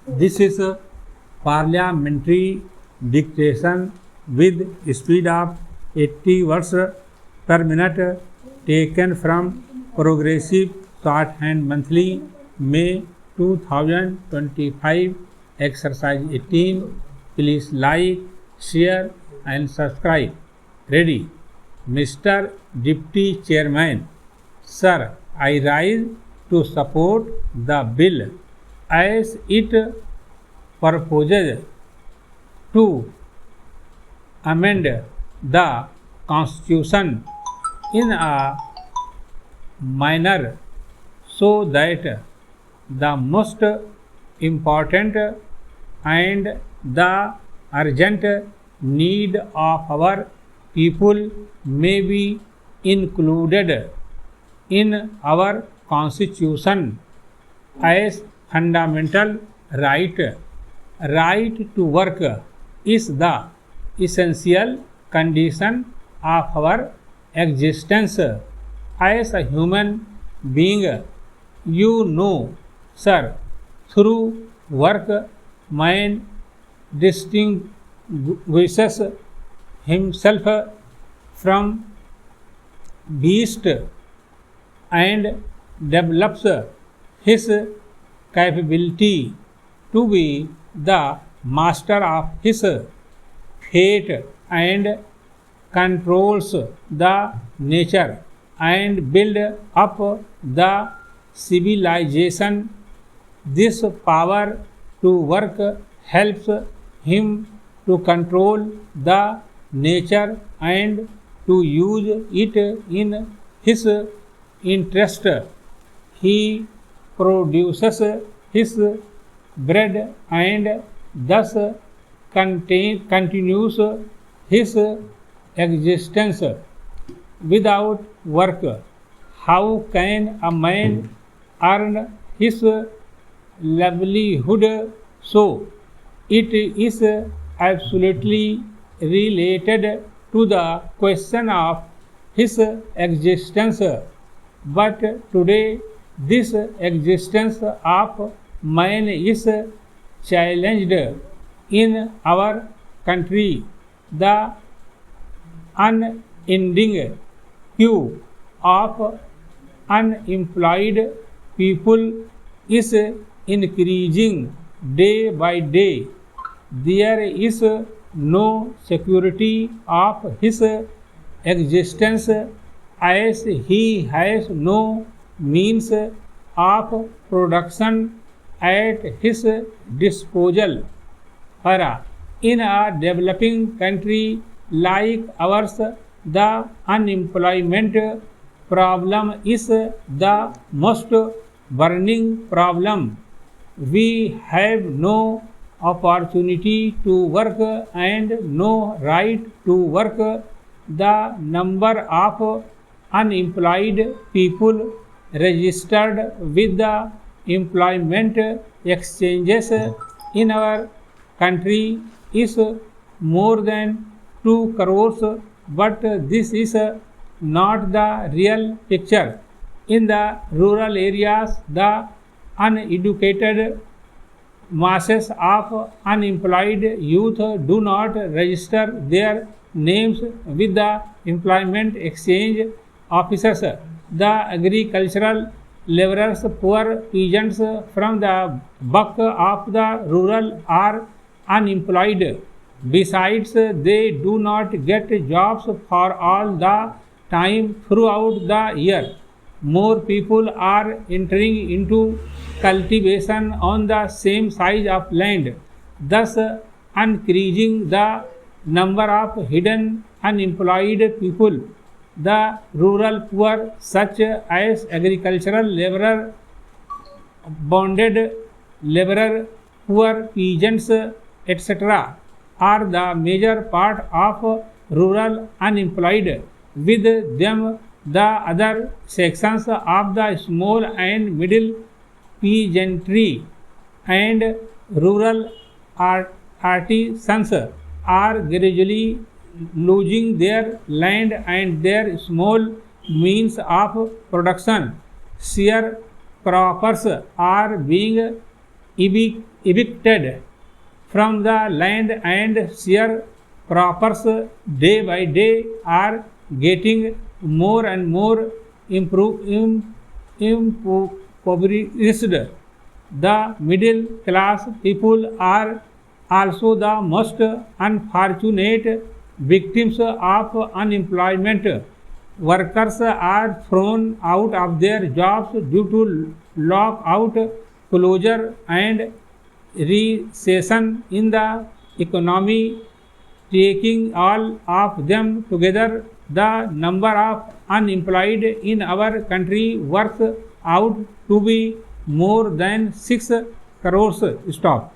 This is a parliamentary dictation with speed of 80 words per minute, taken from Progressive Shorthand Monthly, May 2025, Exercise 18. Please like, share and subscribe. Ready. Mr. Deputy Chairman, Sir, I rise to support the bill as it proposes to amend the Constitution in a manner so that the most important and the urgent need of our people may be included in our Constitution as fundamental right. Right to work is the essential condition of our existence as a human being. You know, sir, through work man distinguishes himself from beast and develops his capability to be the master of his fate and controls the nature and build up the civilization. This power to work helps him to control the nature and to use it in his interest. He produces his bread and thus continues his existence. Without work, how can a man earn his livelihood? So, it is absolutely related to the question of his existence. But today, this existence of man is challenged in our country. The unending queue of unemployed people is increasing day by day. There is no security of his existence as he has no means of production at his disposal. In a developing country like ours, the unemployment problem is the most burning problem. We have no opportunity to work and no right to work. The number of unemployed people registered with the employment exchanges in our country is more than 2 crores, but this is not the real picture. In the rural areas, the uneducated masses of unemployed youth do not register their names with the employment exchange officers. The agricultural laborers, poor peasants from the bulk of the rural are unemployed. Besides, they do not get jobs for all the time throughout the year. More people are entering into cultivation on the same size of land, thus increasing the number of hidden unemployed people. The rural poor, such as agricultural laborer, bonded laborer, poor peasants, etc., are the major part of rural unemployed. With them, the other sections of the small and middle peasantry and rural artisans are gradually losing their land and their small means of production. Sheer croppers are being evicted from the land and sharecroppers day by day are getting more and more impoverished. The middle class people are also the most unfortunate victims of unemployment. Workers are thrown out of their jobs due to lockout, closure, and recession in the economy. Taking all of them together, the number of unemployed in our country works out to be more than 6 crores. Stop.